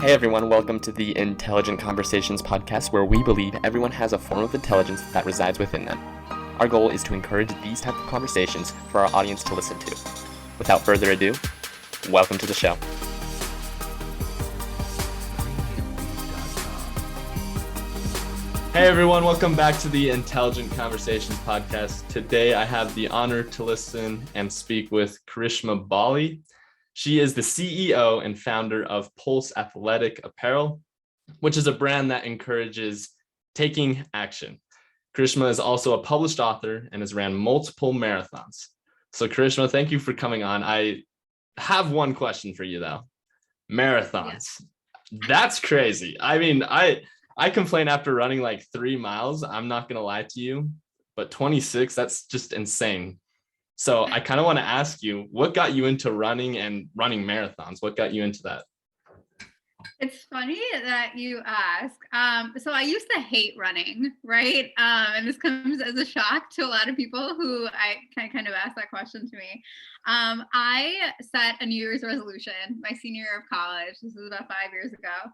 Hey everyone, welcome to the Intelligent Conversations podcast, where we believe everyone has a form of intelligence that resides within them. Our goal is to encourage these type of conversations for our audience to listen to. Without further ado, welcome to the show. Hey everyone, welcome back to the Intelligent Conversations podcast. Today I have the honor to listen and speak with Karishma Bali. She is the CEO and founder of Pulse Athletic Apparel, which is a brand that encourages taking action. Karishma is also a published author and has ran multiple marathons. So Karishma, thank you for coming on. I have one question for you though. Marathons. Yeah. That's crazy. I mean, I complain after running like 3 miles. I'm not going to lie to you, but 26, that's just insane. So I kind of want to ask you, what got you into running and running marathons? What got you into that? It's funny that you ask. So I used to hate running, right? And this comes as a shock to a lot of people who I kind of asked that question to me. I set a New Year's resolution my senior year of college. This was about 5 years ago.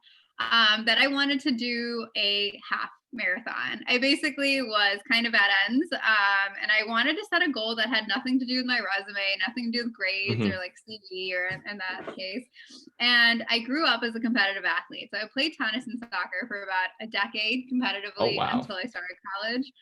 That I wanted to do a half marathon. I basically was kind of at ends, and I wanted to set a goal that had nothing to do with my resume, nothing to do with grades or like CV or in that case. And I grew up as a competitive athlete. So I played tennis and soccer for about a decade competitively until I started college.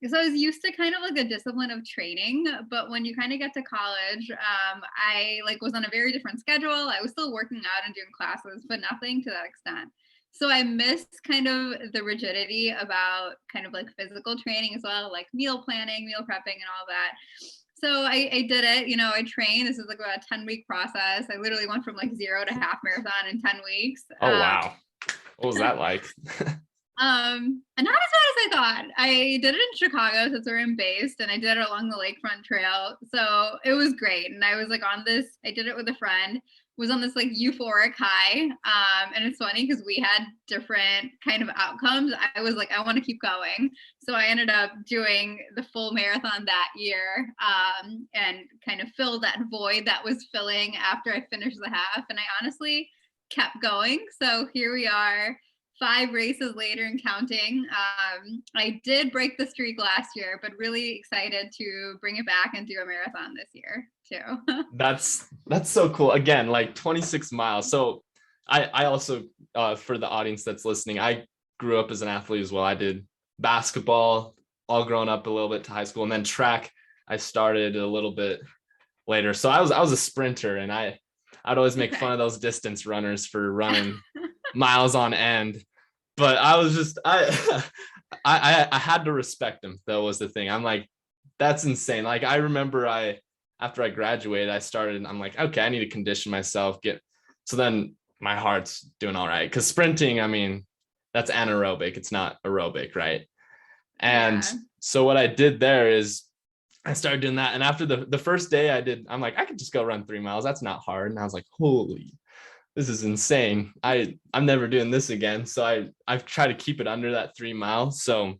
So I was used to kind of like the discipline of training, but when you kind of get to college, I was on a very different schedule. I was still working out and doing classes, but nothing to that extent. So I missed kind of the rigidity about kind of like physical training as well, like meal planning, meal prepping and all that. So I did it, I trained. This is like about a 10-week process. I literally went from like 0 to half marathon in 10 weeks. Oh, wow. What was that like? And not as bad as I thought. I did it in Chicago, so that's where I'm based, and I did it along the lakefront trail. So it was great. And I was like I did it with a friend, was on this like euphoric high. And it's funny because we had different kind of outcomes. I was like, I want to keep going. So I ended up doing the full marathon that year, and kind of filled that void that was filling after I finished the half. And I honestly kept going. So here we are, 5 races later and counting. I did break the streak last year, but really excited to bring it back and do a marathon this year too. That's so cool. Again, like 26 miles. So I also, for the audience that's listening, I grew up as an athlete as well. I did basketball all growing up a little bit to high school, and then track I started a little bit later. So I was a sprinter, and I'd always make fun of those distance runners for running miles on end. But I was just I had to respect them, though, was the thing. I'm like, that's insane. Like I remember after I graduated, I'm like, okay, I need to condition myself, so then my heart's doing all right. Because sprinting, I mean, that's anaerobic, it's not aerobic, right? And so what I did there is I started doing that. And after the first day I'm like, I could just go run 3 miles. That's not hard. And I was like, holy, this is insane. I'm never doing this again. So I've tried to keep it under that 3 miles. So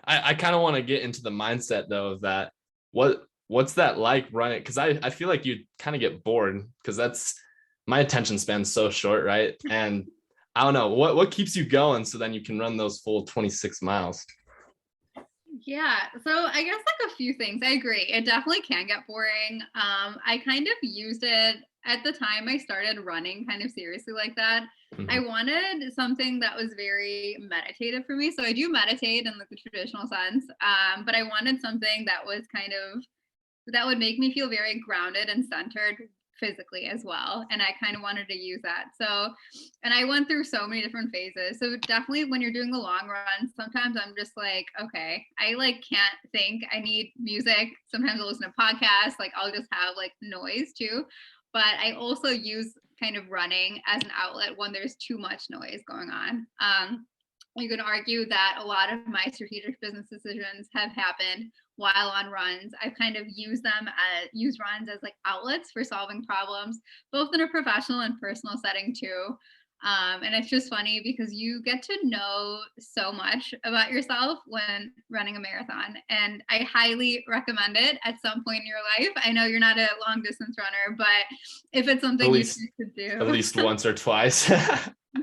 I kind of want to get into the mindset though of that. What's that like running? Because I feel like you kind of get bored, because that's my attention span's so short, right? And I don't know what keeps you going so then you can run those full 26 miles. Yeah, so I guess like a few things. I agree. It definitely can get boring. I kind of used it at the time I started running kind of seriously like that. Mm-hmm. I wanted something that was very meditative for me. So I do meditate in like the traditional sense, but I wanted something that was that would make me feel very grounded and centered physically as well. And I kind of wanted to use that. So, and I went through so many different phases. So definitely when you're doing the long run, sometimes I'm just like, okay, I like can't think. I need music. Sometimes I'll listen to podcasts. Like I'll just have like noise too. But I also use kind of running as an outlet when there's too much noise going on. You can argue that a lot of my strategic business decisions have happened while on runs. I've kind of used runs as like outlets for solving problems, both in a professional and personal setting too. And it's just funny because you get to know so much about yourself when running a marathon. And I highly recommend it at some point in your life. I know you're not a long distance runner, but if it's At something you least choose to at do, least once or twice.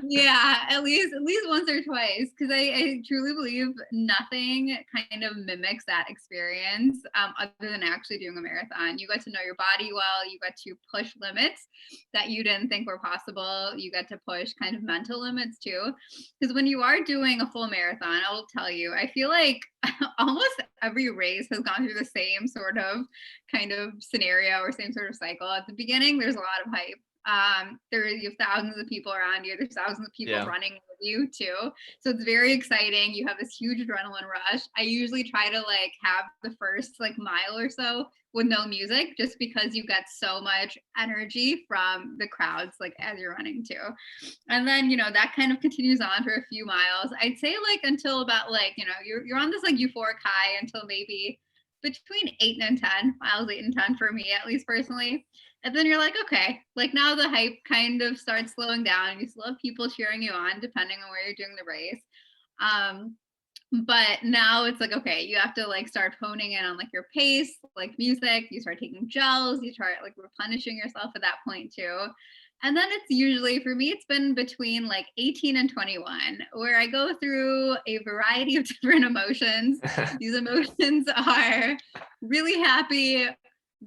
yeah, at least once or twice, because I truly believe nothing kind of mimics that experience, other than actually doing a marathon. You get to know your body well, you get to push limits that you didn't think were possible, you get to push kind of mental limits too, because when you are doing a full marathon, I'll tell you, I feel like almost every race has gone through the same sort of kind of scenario or same sort of cycle. At the beginning, there's a lot of hype. You have thousands of people around you, there's thousands of people Yeah. running with you too, so it's very exciting. You have this huge adrenaline rush. I usually try to like have the first like mile or so with no music, just because you get so much energy from the crowds like as you're running too. And then that kind of continues on for a few miles, I'd say, like until about like you're on this like euphoric high until maybe between 8 and 10 miles, 8 and 10 for me at least personally. And then you're like, okay, like now the hype kind of starts slowing down. You still have people cheering you on depending on where you're doing the race. Um, but now it's like, okay, you have to like start honing in on like your pace, like music, you start taking gels, you start like replenishing yourself at that point too. And then it's usually, for me, it's been between like 18 and 21, where I go through a variety of different emotions. These emotions are really happy,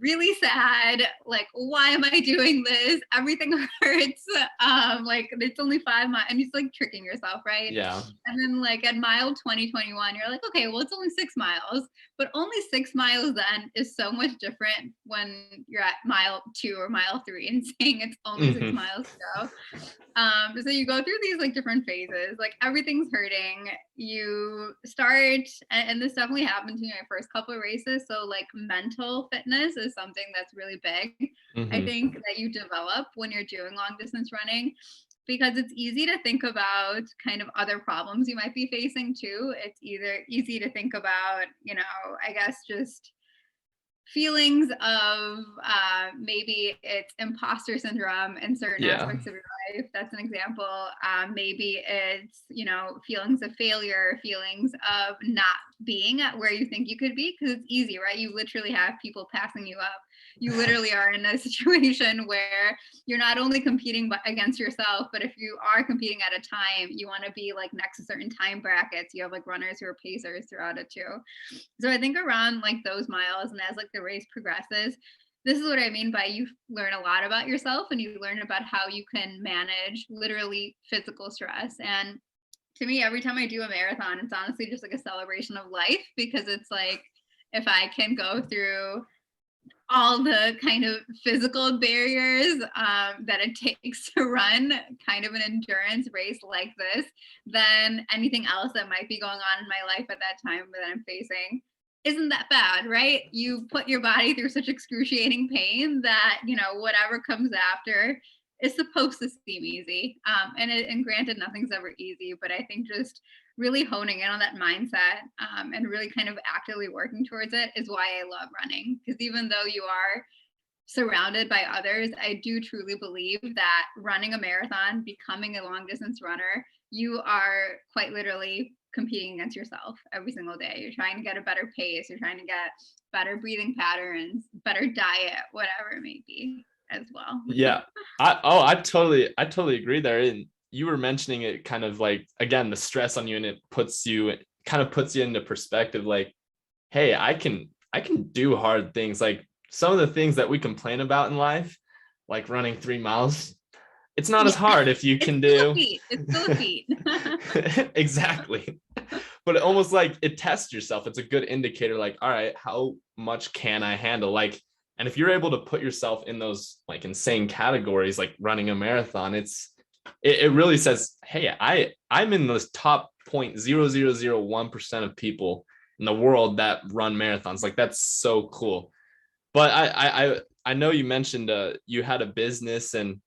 really sad, like, why am I doing this? Everything hurts. Like it's only 5 miles, and it's like tricking yourself, right? Yeah. And then like at mile 20, 21, you're like, okay, well, it's only 6 miles, but only 6 miles then is so much different when you're at mile 2 or mile 3 and saying it's only six Hmm. miles to go. So you go through these like different phases, like everything's hurting. You start, and this definitely happened to me my first couple of races. So like mental fitness is something that's really big, I Hmm. think, that you develop when you're doing long distance running, because it's easy to think about kind of other problems you might be facing too. It's either easy to think about, I guess just feelings of maybe it's imposter syndrome in certain Yeah. aspects of your life. That's an example. Maybe it's, feelings of failure, feelings of not being at where you think you could be, because it's easy, right? You literally have people passing you up. You literally are in a situation where you're not only competing against yourself, but if you are competing at a time, you want to be like next to certain time brackets. You have like runners who are pacers throughout it too. So I think around like those miles, and as like the race progresses, this is what I mean by you learn a lot about yourself, and you learn about how you can manage literally physical stress. And to me, every time I do a marathon, it's honestly just like a celebration of life, because it's like, if I can go through all the kind of physical barriers that it takes to run kind of an endurance race like this, then anything else that might be going on in my life at that time that I'm facing isn't that bad, right? You put your body through such excruciating pain that, whatever comes after is supposed to seem easy. And granted, nothing's ever easy, but I think just really honing in on that mindset, and really kind of actively working towards it is why I love running. Because even though you are surrounded by others, I do truly believe that running a marathon, becoming a long distance runner, you are quite literally competing against yourself every single day. You're trying to get a better pace, you're trying to get better breathing patterns, better diet, whatever it may be as well. Yeah. I totally agree there. And you were mentioning it kind of like, again, the stress on you, and it kind of puts you into perspective, like, hey, I can do hard things. Like some of the things that we complain about in life, like running 3 miles, it's not as Yeah, hard if you it's can still a do. feat. It's still a feat. Exactly. But it almost like it tests yourself. It's a good indicator, like, all right, how much can I handle? Like, and if you're able to put yourself in those like insane categories, like running a marathon, it really says, hey, I'm in this top 0.0001% of people in the world that run marathons. Like that's so cool. But I know you mentioned you had a business and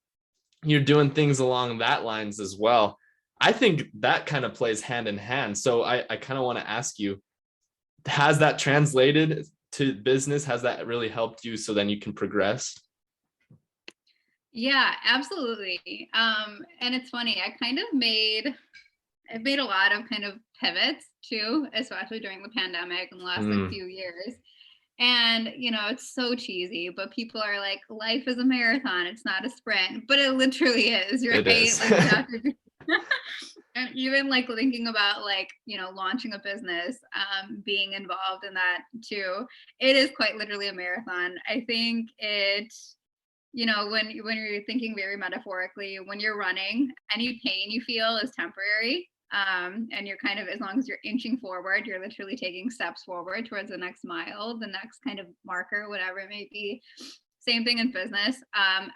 you're doing things along that lines as well. I think that kind of plays hand in hand. So I kind of want to ask you, has that translated to business? Has that really helped you so then you can progress? Yeah, absolutely. And it's funny, I've made a lot of kind of pivots too, especially during the pandemic and the last like Mm, few years. And it's so cheesy, but people are like, life is a marathon, it's not a sprint. But it literally is, it right? is. Like you have to and even like thinking about like, launching a business, being involved in that too. It is quite literally a marathon. I think when you're thinking very metaphorically, when you're running, any pain you feel is temporary. And you're kind of, as long as you're inching forward, you're literally taking steps forward towards the next mile, the next kind of marker, whatever it may be. Same thing in business.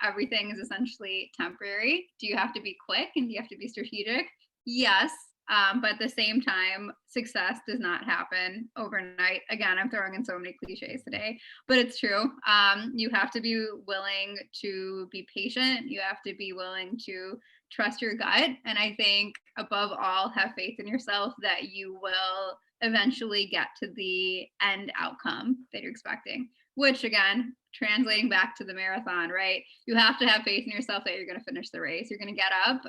Everything is essentially temporary. Do you have to be quick and do you have to be strategic? Yes. But at the same time, success does not happen overnight. Again, I'm throwing in so many cliches today, but it's true. You have to be willing to be patient. You have to be willing to trust your gut. And I think above all, have faith in yourself that you will eventually get to the end outcome that you're expecting, which again, translating back to the marathon, right? You have to have faith in yourself that you're going to finish the race. You're going to get up,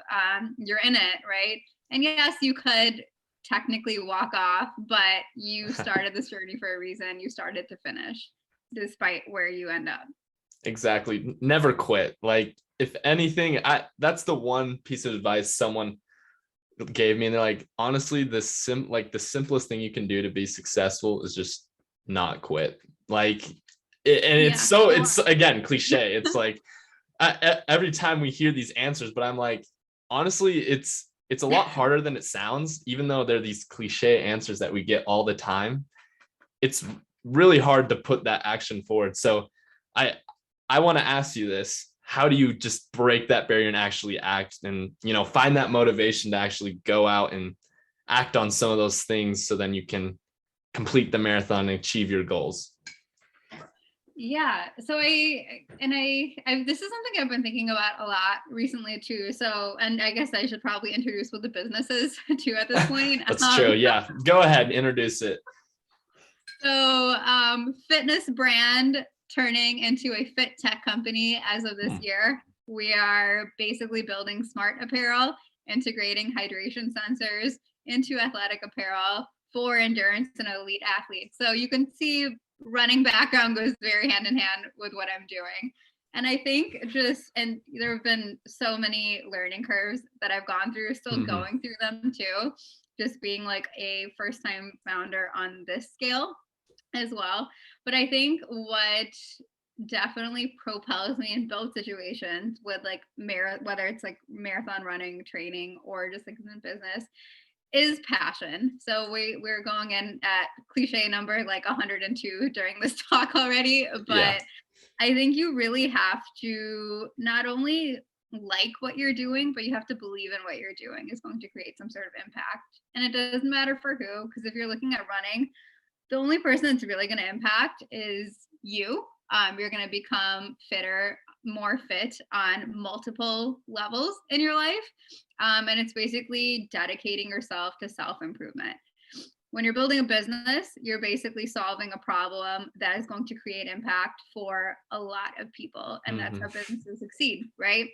you're in it, right? And yes, you could technically walk off, but you started this journey for a reason. You started to finish despite where you end up. Exactly. Never quit. Like if anything, that's the one piece of advice someone gave me. And they're like, honestly, the simplest thing you can do to be successful is just not quit. Like and Yeah. it's again cliche. It's like every time we hear these answers, but I'm like, honestly, it's a lot harder than it sounds, even though they're these cliche answers that we get all the time. It's really hard to put that action forward. So I I want to ask you this. How do you just break that barrier and actually act and, find that motivation to actually go out and act on some of those things so then you can complete the marathon and achieve your goals? Yeah. So I this is something I've been thinking about a lot recently too. So, and I guess I should probably introduce what the business is too at this point. That's true. Yeah. Go ahead, introduce it. So, fitness brand turning into a fit tech company as of this Hmm. year. We are basically building smart apparel, integrating hydration sensors into athletic apparel for endurance and elite athletes. So you can see running background goes very hand in hand with what I'm doing. And I think and there have been so many learning curves that I've gone through, still Mhm. going through them too, just being like a first time founder on this scale as well. But I think what definitely propels me in both situations with like whether it's like marathon running training or just like in business is passion. So we're going in at cliche number like 102 during this talk already, Yeah. but I think you really have to not only like what you're doing, but you have to believe in what you're doing is going to create some sort of impact. And it doesn't matter for who, because if you're looking at running, the only person that's really going to impact is you. You're going to become fitter, more fit on multiple levels in your life. And it's basically dedicating yourself to self improvement. When you're building a business, you're basically solving a problem that is going to create impact for a lot of people. And that's Mhm. how businesses succeed, right?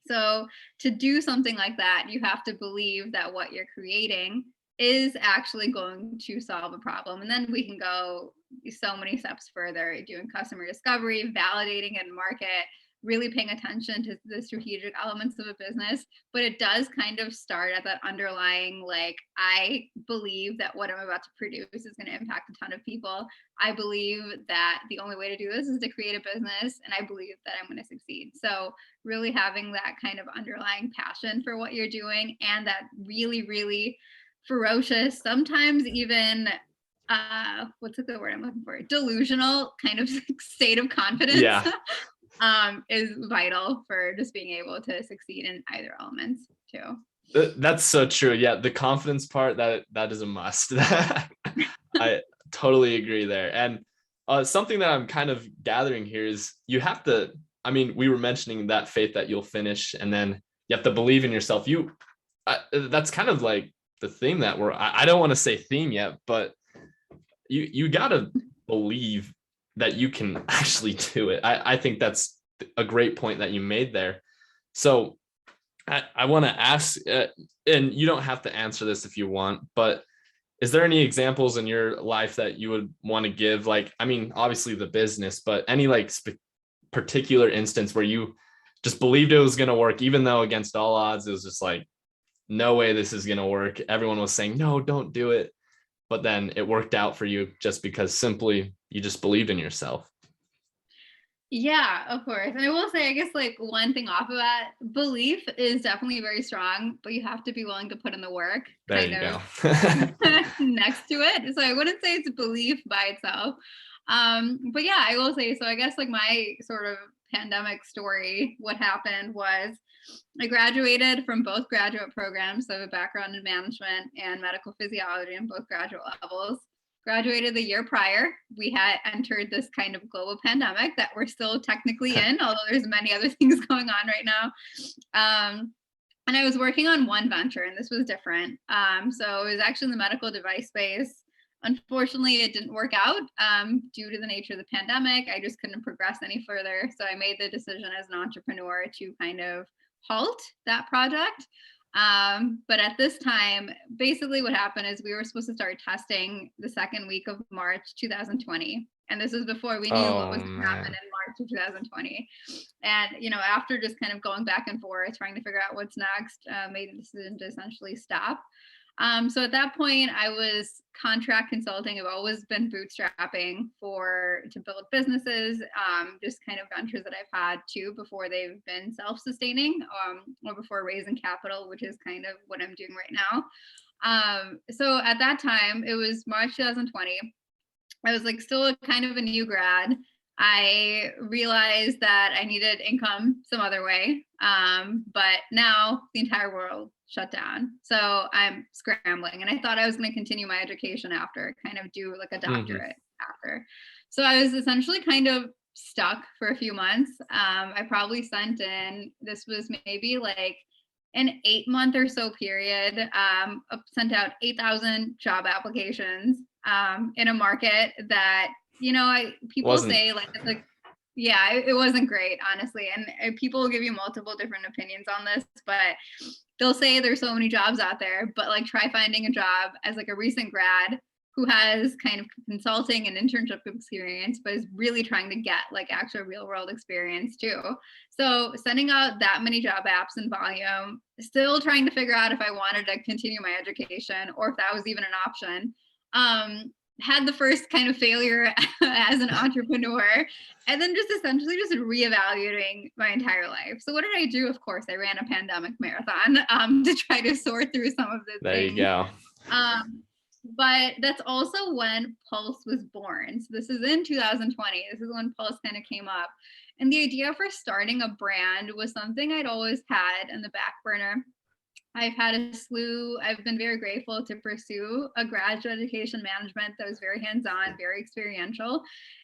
So to do something like that, you have to believe that what you're creating is actually going to solve a problem. And then we can go so many steps further, doing customer discovery, validating and market, really paying attention to the strategic elements of a business. But it does kind of start at that underlying, like, I believe that what I'm about to produce is going to impact a ton of people. I believe that the only way to do this is to create a business, and I believe that I'm going to succeed. So really having that kind of underlying passion for what you're doing and that really, really ferocious, sometimes even what's the word I'm looking for? Delusional kind of state of confidence Yeah. is vital for just being able to succeed in either elements too. That's so true. Yeah, the confidence part that is a must. I totally agree there. And something that I'm kind of gathering here is you have to. I mean, we were mentioning that faith that you'll finish, and then you have to believe in yourself. That's kind of like the theme that I don't want to say theme yet, but you gotta believe that you can actually do it. I think that's a great point that you made there. So I want to ask, and you don't have to answer this if you want, but is there any examples in your life that you would want to give? Like, I mean, obviously the business, but any like particular instance where you just believed it was going to work, even though against all odds, it was just like, no way this is going to work. Everyone was saying, no, don't do it. But then it worked out for you just because simply you just believed in yourself. Yeah, of course. And I will say, I guess like one thing off of that, belief is definitely very strong, but you have to be willing to put in the work There kind you of go. next to it. So I wouldn't say it's belief by itself. But yeah, I will say, so I guess like my sort of pandemic story, what happened was I graduated from both graduate programs. So I have a background in management and medical physiology in both graduate levels. Graduated the year prior. We had entered this kind of global pandemic that we're still technically in, although there's many other things going on right now. And I was working on one venture, and this was different. So it was actually in the medical device space. Unfortunately, it didn't work out due to the nature of the pandemic. I just couldn't progress any further. So I made the decision as an entrepreneur to kind of halt that project. But at this time, basically what happened is we were supposed to start testing the second week of March 2020. And this was before we knew what was going to happen in March of 2020. And, you know, after just kind of going back and forth, trying to figure out what's next, made the decision to essentially stop. So at that point, I was contract consulting. I've always been bootstrapping to build businesses, just kind of ventures that I've had too before they've been self-sustaining, or before raising capital, which is kind of what I'm doing right now. So at that time, it was March 2020. I was like still kind of a new grad. I realized that I needed income some other way. But now the entire world shut down. So I'm scrambling, and I thought I was going to continue my education after, kind of do like a doctorate after. So I was essentially kind of stuck for a few months. I probably sent in, this was maybe like an 8-month or so period, sent out 8,000 job applications in a market that, you know, people say like, it's like, yeah, it wasn't great, honestly. And people will give you multiple different opinions on this, but they'll say there's so many jobs out there, but like try finding a job as like a recent grad who has kind of consulting and internship experience, but is really trying to get like actual real world experience too. So sending out that many job apps in volume, still trying to figure out if I wanted to continue my education or if that was even an option. Had the first kind of failure as an entrepreneur, and then just essentially just reevaluating my entire life. So what did I do? Of course, I ran a pandemic marathon to try to sort through some of the things. There you go. But that's also when Pulse was born. So this is in 2020. This is when Pulse kind of came up. And the idea for starting a brand was something I'd always had in the back burner. I've been very grateful to pursue a graduate education management that was very hands-on, very experiential.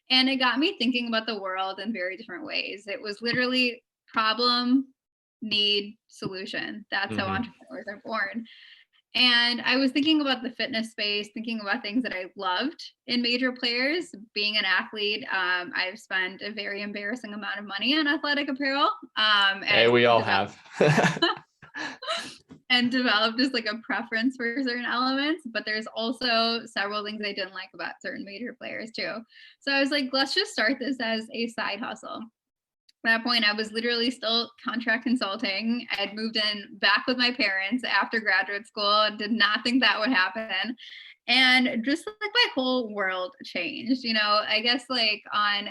And it got me thinking about the world in very different ways. It was literally problem, need, solution. That's how entrepreneurs are born. And I was thinking about the fitness space, thinking about things that I loved in major players. Being an athlete, I've spent a very embarrassing amount of money on athletic apparel. Hey, we all have. And developed just like a preference for certain elements, but there's also several things I didn't like about certain major players too. So I was like, let's just start this as a side hustle. At that point, I was literally still contract consulting. I had moved in back with my parents after graduate school and did not think that would happen. And just like my whole world changed, you know, I guess like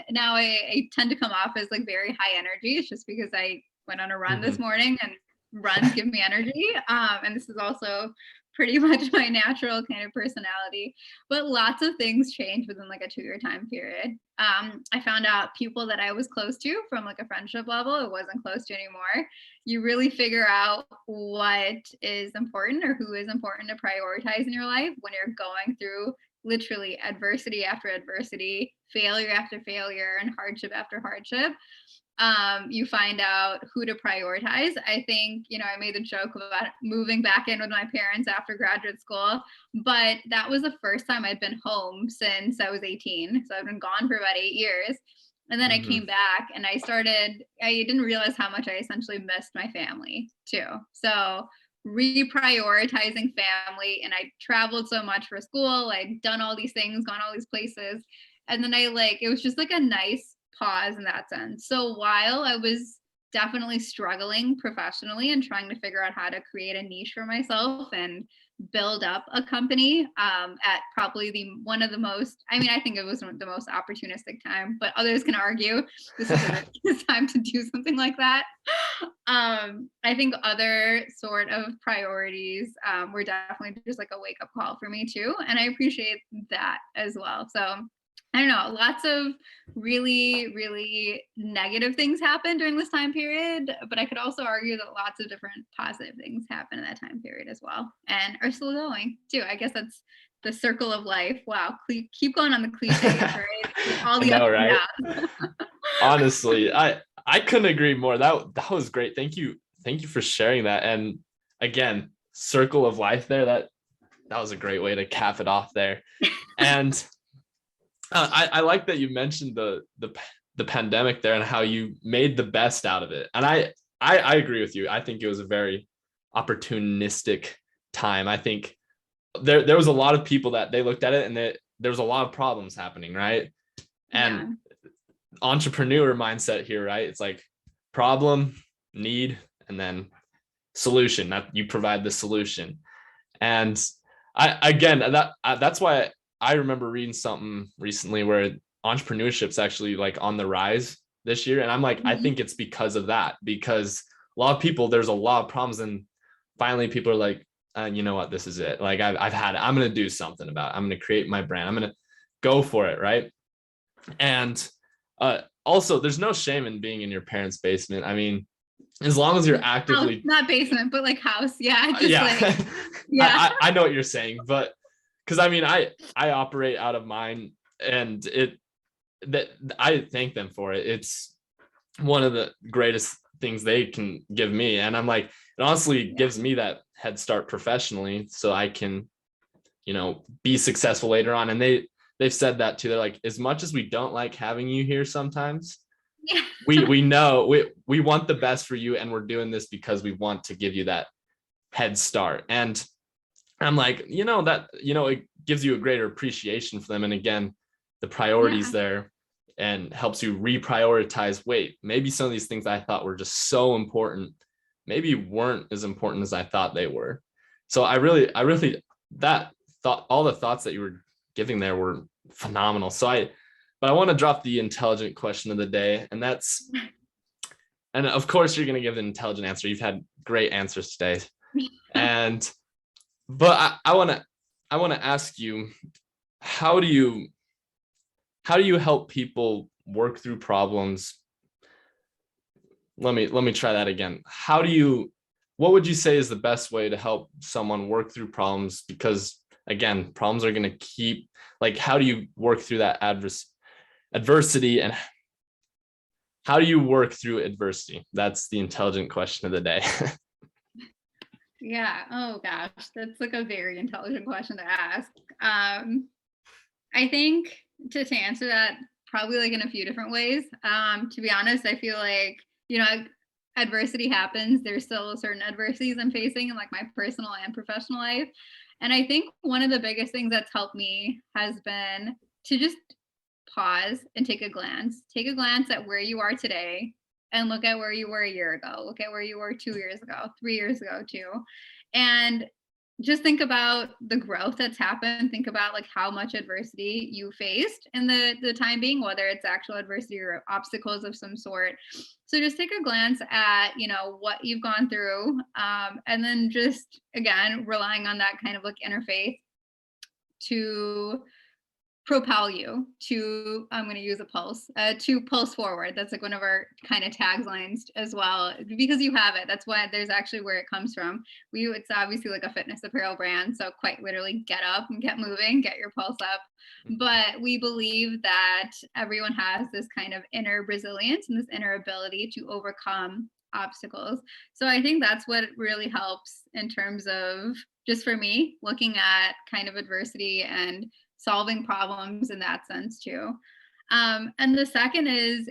now I tend to come off as like very high energy. It's just because I went on a run this morning, and runs give me energy. And this is also pretty much my natural kind of personality, but lots of things changed within like a 2-year time period. I found out people that I was close to from like a friendship level, it wasn't close to anymore. You really figure out what is important or who is important to prioritize in your life when you're going through literally adversity after adversity, failure after failure, and hardship after hardship. You find out who to prioritize. I think, you know, I made a joke about moving back in with my parents after graduate school, but that was the first time I'd been home since I was 18. So I've been gone for about 8 years. And then I came back and I didn't realize how much I essentially missed my family too. So reprioritizing family, and I traveled so much for school. I'd done all these things, gone all these places. And then it was just like a nice pause in that sense. So while I was definitely struggling professionally and trying to figure out how to create a niche for myself and build up a company at probably one of the most, I mean, I think it was the most opportunistic time, but others can argue this isn't the time to do something like that. I think other sort of priorities were definitely just like a wake up call for me too. And I appreciate that as well. So I don't know, lots of really, really negative things happened during this time period, but I could also argue that lots of different positive things happened in that time period as well, and are still going too. I guess that's the circle of life. Wow, keep going on the cliches, right? All the I know, ups right? and downs. Honestly, I couldn't agree more. That was great. Thank you for sharing that. And again, circle of life there. That was a great way to cap it off there. And I like that you mentioned the pandemic there and how you made the best out of it. And I agree with you. I think it was a very opportunistic time. I think there was a lot of people that they looked at it and there was a lot of problems happening, right? And entrepreneur mindset here, right? It's like problem, need, and then solution. That you provide the solution. And that's why I remember reading something recently where entrepreneurship's actually like on the rise this year. And I'm like, I think it's because of that, because a lot of people, there's a lot of problems, and finally people are like, you know what, this is it. Like I've had it. I'm going to do something about it. I'm going to create my brand. I'm going to go for it. Right. And also there's no shame in being in your parents' basement. I mean, as long as you're actively not basement, but like house. Yeah. I know what you're saying, but because I mean, I operate out of mine, and I thank them for it. It's one of the greatest things they can give me. And I'm like, it honestly gives me that head start professionally so I can, be successful later on. And they've said that too. They're like, as much as we don't like having you here sometimes, we know we want the best for you, and we're doing this because we want to give you that head start. And I'm like, it gives you a greater appreciation for them. And again, the priorities there, and helps you reprioritize. Wait, maybe some of these things I thought were just so important, maybe weren't as important as I thought they were. So I really, that thought, all the thoughts that you were giving there were phenomenal. But I want to drop the intelligent question of the day. And and of course you're going to give an intelligent answer. You've had great answers today. But I want to ask you, how do you help people work through problems? Let me try that again. What would you say is the best way to help someone work through problems? Because again, problems are going to keep, like, how do you work through that adversity, and how do you work through adversity? That's the intelligent question of the day. Yeah. Oh gosh, that's like a very intelligent question to ask. I think to answer that, probably like in a few different ways. To be honest, I feel like, adversity happens. There's still certain adversities I'm facing in like my personal and professional life. And I think one of the biggest things that's helped me has been to just pause and take a glance at where you are today, and look at where you were a year ago, look at where you were 2 years ago, 3 years ago too. And just think about the growth that's happened. Think about like how much adversity you faced in the time being, whether it's actual adversity or obstacles of some sort. So just take a glance at, what you've gone through. And then just, again, relying on that kind of like inner faith to propel you to, I'm going to use a pulse, to pulse forward. That's like one of our kind of taglines as well, because you have it. That's why there's actually where it comes from. It's obviously like a fitness apparel brand. So quite literally get up and get moving, get your pulse up. But we believe that everyone has this kind of inner resilience and this inner ability to overcome obstacles. So I think that's what really helps in terms of, just for me, looking at kind of adversity and solving problems in that sense too. And the second is,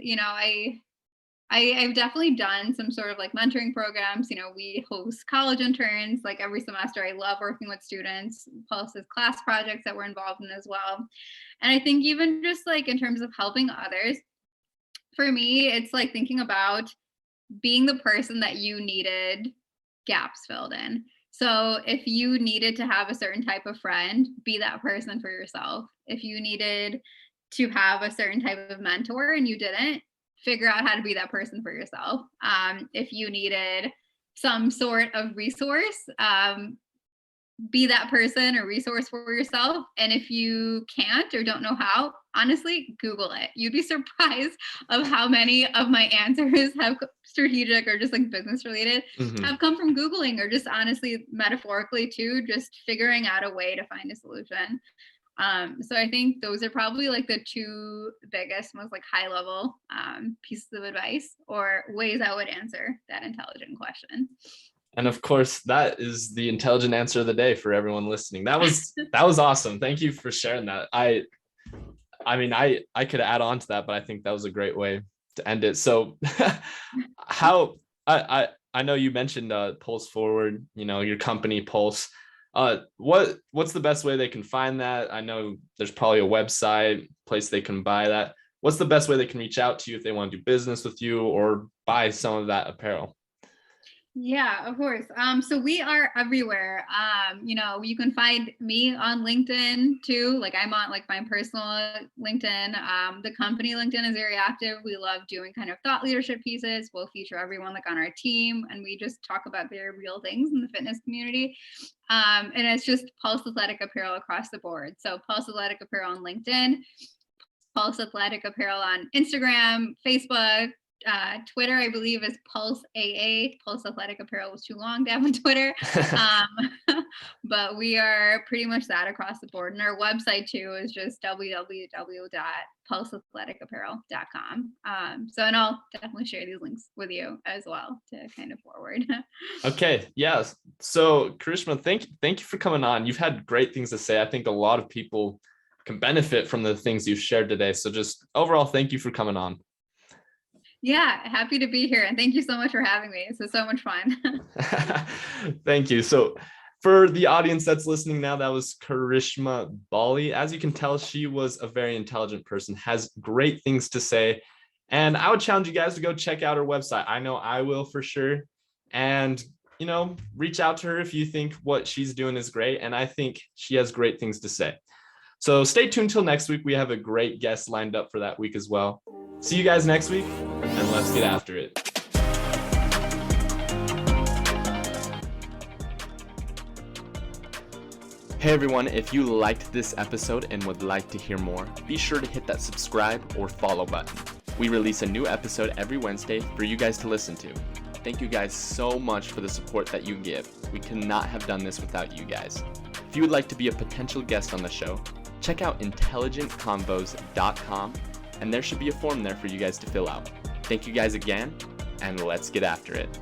I've definitely done some sort of like mentoring programs. We host college interns like every semester. I love working with students, plus as class projects that we're involved in as well. And I think even just like in terms of helping others, for me, it's like thinking about being the person that you needed gaps filled in. So if you needed to have a certain type of friend, be that person for yourself. If you needed to have a certain type of mentor and you didn't, figure out how to be that person for yourself. If you needed some sort of resource, be that person or resource for yourself. And if you can't or don't know how, honestly, Google it. You'd be surprised of how many of my answers have strategic or just like business related have come from Googling, or just honestly, metaphorically too, just figuring out a way to find a solution. So I think those are probably like the two biggest, most like high level pieces of advice or ways I would answer that intelligent question. And of course, that is the intelligent answer of the day for everyone listening. That was awesome. Thank you for sharing that. I mean, I could add on to that, but I think that was a great way to end it. So how I know you mentioned Pulse Forward, your company Pulse. What's the best way they can find that? I know there's probably a website, place they can buy that. What's the best way they can reach out to you if they want to do business with you or buy some of that apparel? Yeah, of course. So we are everywhere. You can find me on LinkedIn too. Like I'm on like my personal LinkedIn. The company LinkedIn is very active. We love doing kind of thought leadership pieces. We'll feature everyone like on our team, and we just talk about very real things in the fitness community. And it's just Pulse Athletic Apparel across the board. So Pulse Athletic Apparel on LinkedIn, Pulse Athletic Apparel on Instagram, Facebook. Twitter, I believe, is Pulse AA. Pulse Athletic Apparel was too long to have on Twitter. But we are pretty much that across the board. And our website too is just www.pulseathleticapparel.com. And I'll definitely share these links with you as well to kind of forward. Okay. Yes. So Karishma, thank you for coming on. You've had great things to say. I think a lot of people can benefit from the things you've shared today. So just overall, thank you for coming on. Yeah, happy to be here. And thank you so much for having me. This is so much fun. Thank you. So for the audience that's listening now, that was Karishma Bali. As you can tell, she was a very intelligent person, has great things to say. And I would challenge you guys to go check out her website. I know I will for sure. And, reach out to her if you think what she's doing is great. And I think she has great things to say. So stay tuned till next week. We have a great guest lined up for that week as well. See you guys next week, and let's get after it. Hey everyone, if you liked this episode and would like to hear more, be sure to hit that subscribe or follow button. We release a new episode every Wednesday for you guys to listen to. Thank you guys so much for the support that you give. We could not have done this without you guys. If you would like to be a potential guest on the show, check out intelligentconvos.com, and there should be a form there for you guys to fill out. Thank you guys again, and let's get after it.